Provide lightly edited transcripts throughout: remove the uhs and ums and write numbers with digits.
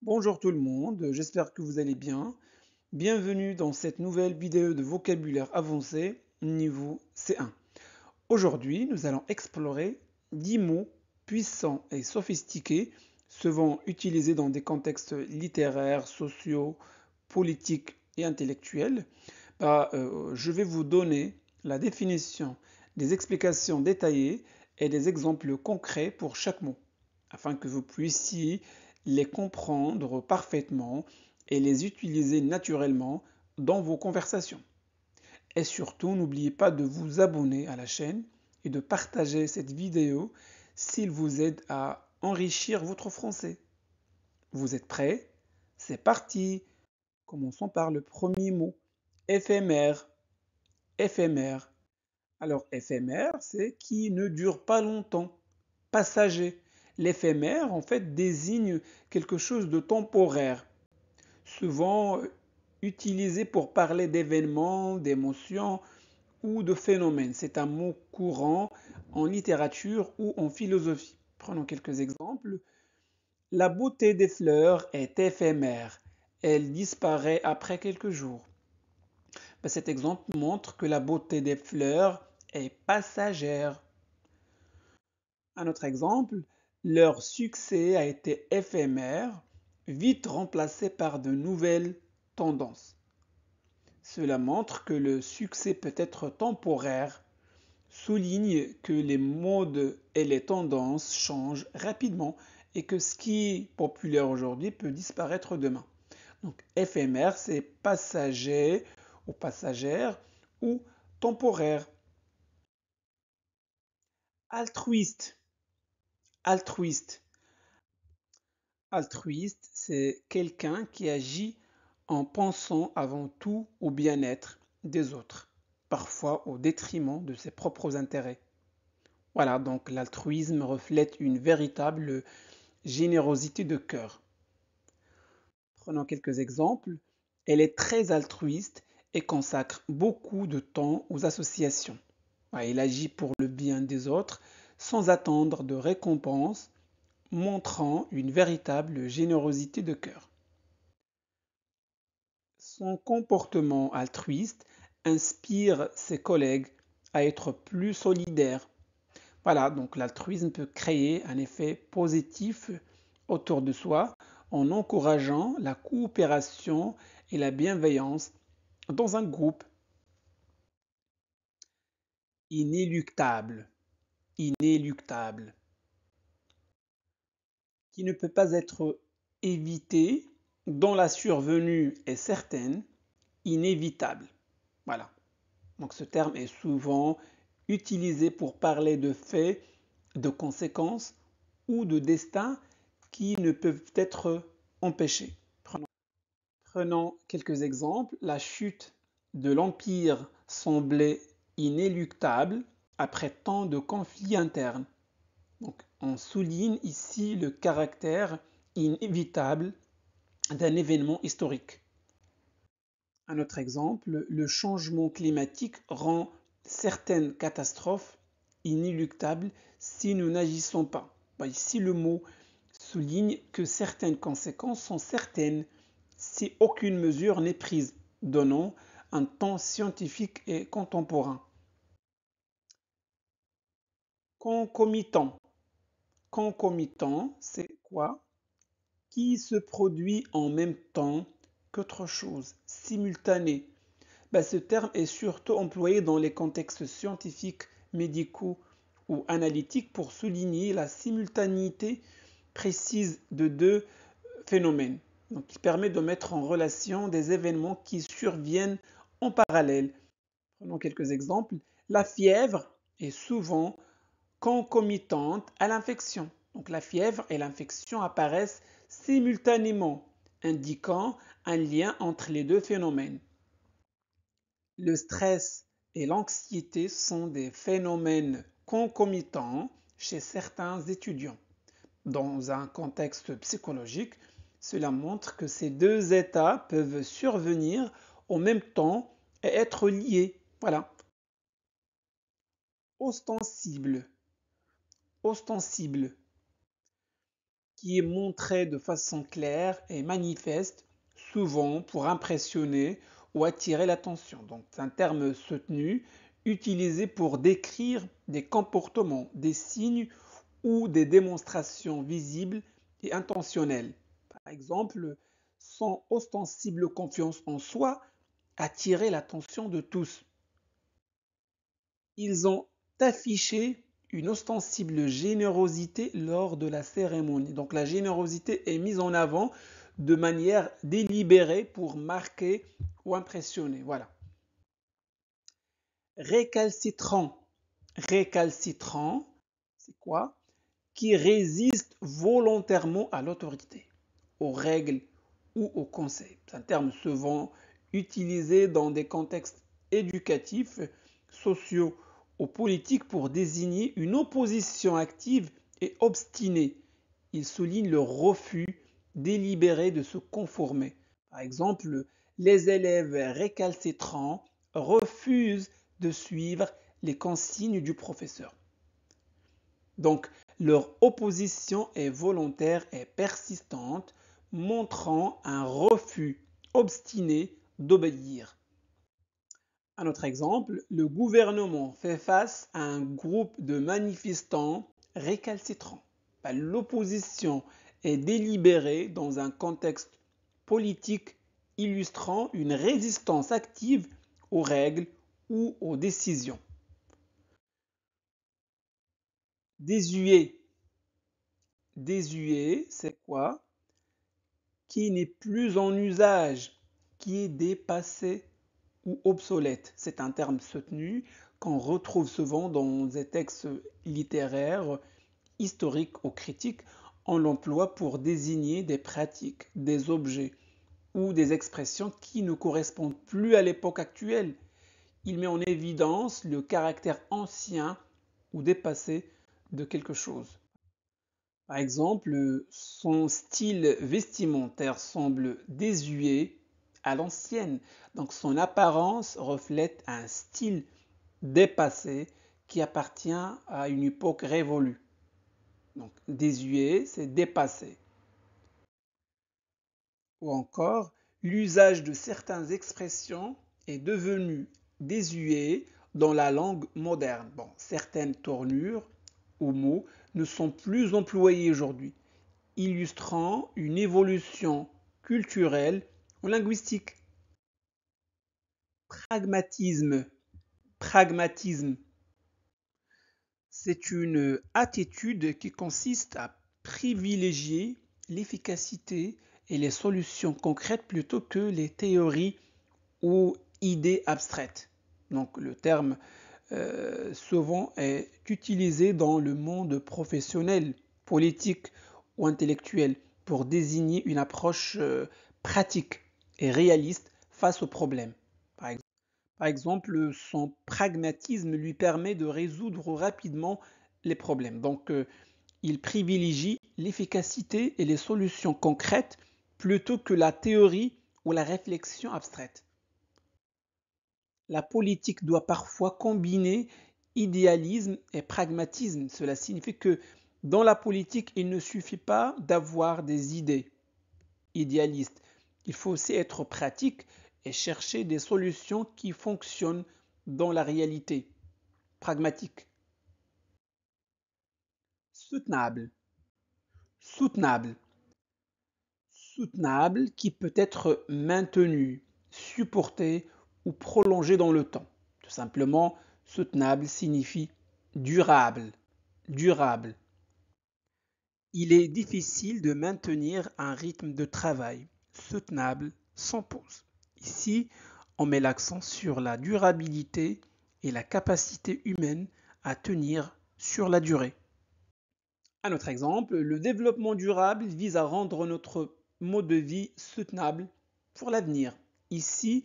Bonjour tout le monde, j'espère que vous allez bien. Bienvenue dans cette nouvelle vidéo de vocabulaire avancé niveau C1. Aujourd'hui, nous allons explorer 10 mots puissants et sophistiqués, souvent utilisés dans des contextes littéraires, sociaux, politiques et intellectuels. Je vais vous donner la définition, des explications détaillées et des exemples concrets pour chaque mot, afin que vous puissiez les comprendre parfaitement et les utiliser naturellement dans vos conversations. Et surtout, n'oubliez pas de vous abonner à la chaîne et de partager cette vidéo s'il vous aide à enrichir votre français. Vous êtes prêts? C'est parti! Commençons par le premier mot. Éphémère. Éphémère. Alors, éphémère, c'est qui ne dure pas longtemps. Passager. L'éphémère, en fait, désigne quelque chose de temporaire, souvent utilisé pour parler d'événements, d'émotions ou de phénomènes. C'est un mot courant en littérature ou en philosophie. Prenons quelques exemples. La beauté des fleurs est éphémère. Elle disparaît après quelques jours. Cet exemple montre que la beauté des fleurs est passagère. Un autre exemple, leur succès a été éphémère, vite remplacé par de nouvelles tendances. Cela montre que le succès peut être temporaire, souligne que les modes et les tendances changent rapidement et que ce qui est populaire aujourd'hui peut disparaître demain. Donc éphémère, c'est passager ou passagère ou temporaire. Altruiste. Altruiste. Altruiste, c'est quelqu'un qui agit en pensant avant tout au bien-être des autres, parfois au détriment de ses propres intérêts. Voilà, donc l'altruisme reflète une véritable générosité de cœur. Prenons quelques exemples. Elle est très altruiste et consacre beaucoup de temps aux associations. Elle agit pour le bien des autres sans attendre de récompense, montrant une véritable générosité de cœur. Son comportement altruiste inspire ses collègues à être plus solidaires. Voilà, donc l'altruisme peut créer un effet positif autour de soi en encourageant la coopération et la bienveillance dans un groupe. Inéluctable, inéluctable, qui ne peut pas être évité, dont la survenue est certaine, inévitable. Voilà. Donc ce terme est souvent utilisé pour parler de faits, de conséquences ou de destins qui ne peuvent être empêchés. Prenons quelques exemples. La chute de l'Empire semblait inéluctable après tant de conflits internes. Donc, on souligne ici le caractère inévitable d'un événement historique. Un autre exemple, le changement climatique rend certaines catastrophes inéluctables si nous n'agissons pas. Ici, le mot souligne que certaines conséquences sont certaines si aucune mesure n'est prise, donnant un ton scientifique et contemporain. Concomitant. Concomitant, c'est quoi? Qui se produit en même temps qu'autre chose, simultané. Ce terme est surtout employé dans les contextes scientifiques, médicaux ou analytiques pour souligner la simultanéité précise de deux phénomènes. Donc, il permet de mettre en relation des événements qui surviennent en parallèle. Prenons quelques exemples. La fièvre est souvent concomitante à l'infection. Donc, la fièvre et l'infection apparaissent simultanément, indiquant un lien entre les deux phénomènes. Le stress et l'anxiété sont des phénomènes concomitants chez certains étudiants. Dans un contexte psychologique, cela montre que ces deux états peuvent survenir en même temps et être liés. Voilà. Ostensible. Ostensible, qui est montré de façon claire et manifeste, souvent pour impressionner ou attirer l'attention. Donc, c'est un terme soutenu utilisé pour décrire des comportements, des signes ou des démonstrations visibles et intentionnelles. Par exemple, son ostensible confiance en soi attirait l'attention de tous. Ils ont affiché une ostensible générosité lors de la cérémonie. Donc la générosité est mise en avant de manière délibérée pour marquer ou impressionner. Voilà. Récalcitrant. Récalcitrant, c'est quoi? Qui résiste volontairement à l'autorité, aux règles ou aux conseils. C'est un terme souvent utilisé dans des contextes éducatifs, sociaux ou politiques pour désigner une opposition active et obstinée. Il souligne le refus délibéré de se conformer. Par exemple, les élèves récalcitrants refusent de suivre les consignes du professeur. Donc, leur opposition est volontaire et persistante, montrant un refus obstiné d'obéir. Un autre exemple, le gouvernement fait face à un groupe de manifestants récalcitrants. L'opposition est délibérée dans un contexte politique illustrant une résistance active aux règles ou aux décisions. Désuet. Désuet, c'est quoi? Qui n'est plus en usage, qui est dépassé ou obsolète. C'est un terme soutenu qu'on retrouve souvent dans des textes littéraires, historiques ou critiques. On l'emploie pour désigner des pratiques, des objets ou des expressions qui ne correspondent plus à l'époque actuelle. Il met en évidence le caractère ancien ou dépassé de quelque chose. Par exemple, son style vestimentaire semble désuet à l'ancienne. Donc son apparence reflète un style dépassé qui appartient à une époque révolue. Donc désuet, c'est dépassé. Ou encore, l'usage de certaines expressions est devenu désuet dans la langue moderne. Bon, certaines tournures ou mots ne sont plus employés aujourd'hui, illustrant une évolution culturelle ou linguistique. Pragmatisme. Pragmatisme, c'est une attitude qui consiste à privilégier l'efficacité et les solutions concrètes plutôt que les théories ou idées abstraites. Donc le terme souvent est utilisé dans le monde professionnel, politique ou intellectuel pour désigner une approche pratique et réaliste face aux problèmes. Par exemple, son pragmatisme lui permet de résoudre rapidement les problèmes. Donc, il privilégie l'efficacité et les solutions concrètes plutôt que la théorie ou la réflexion abstraite. La politique doit parfois combiner idéalisme et pragmatisme. Cela signifie que dans la politique, il ne suffit pas d'avoir des idées idéalistes. Il faut aussi être pratique et chercher des solutions qui fonctionnent dans la réalité. Pragmatique. Soutenable. Soutenable. Soutenable qui peut être maintenu, supporté ou prolongé dans le temps. Tout simplement, soutenable signifie durable. Durable. Il est difficile de maintenir un rythme de travail soutenable sans pause. Ici, on met l'accent sur la durabilité et la capacité humaine à tenir sur la durée. Un autre exemple, le développement durable vise à rendre notre mode de vie soutenable pour l'avenir. Ici,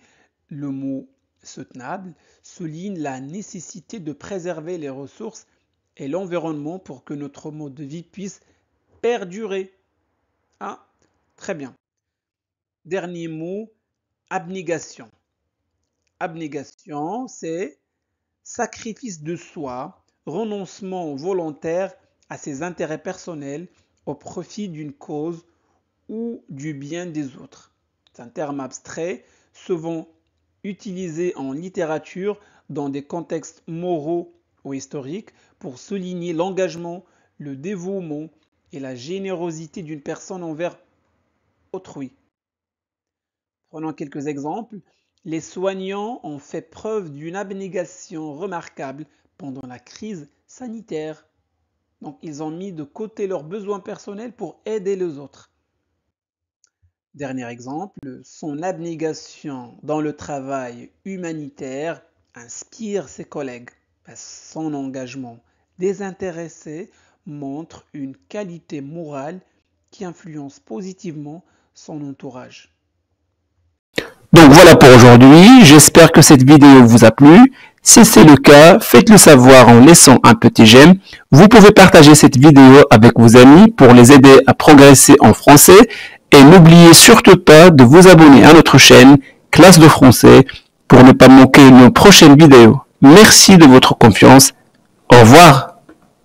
le mot soutenable souligne la nécessité de préserver les ressources et l'environnement pour que notre mode de vie puisse perdurer. Ah, très bien. Dernier mot, abnégation. Abnégation, c'est sacrifice de soi, renoncement volontaire à ses intérêts personnels au profit d'une cause ou du bien des autres. C'est un terme abstrait, souvent utilisé en littérature dans des contextes moraux ou historiques pour souligner l'engagement, le dévouement et la générosité d'une personne envers autrui. Prenons quelques exemples. Les soignants ont fait preuve d'une abnégation remarquable pendant la crise sanitaire. Donc, ils ont mis de côté leurs besoins personnels pour aider les autres. Dernier exemple, son abnégation dans le travail humanitaire inspire ses collègues. Son engagement désintéressé montre une qualité morale qui influence positivement son entourage. Donc voilà pour aujourd'hui, j'espère que cette vidéo vous a plu. Si c'est le cas, faites-le savoir en laissant un petit j'aime. Vous pouvez partager cette vidéo avec vos amis pour les aider à progresser en français. Et n'oubliez surtout pas de vous abonner à notre chaîne Classe de français pour ne pas manquer nos prochaines vidéos. Merci de votre confiance. Au revoir.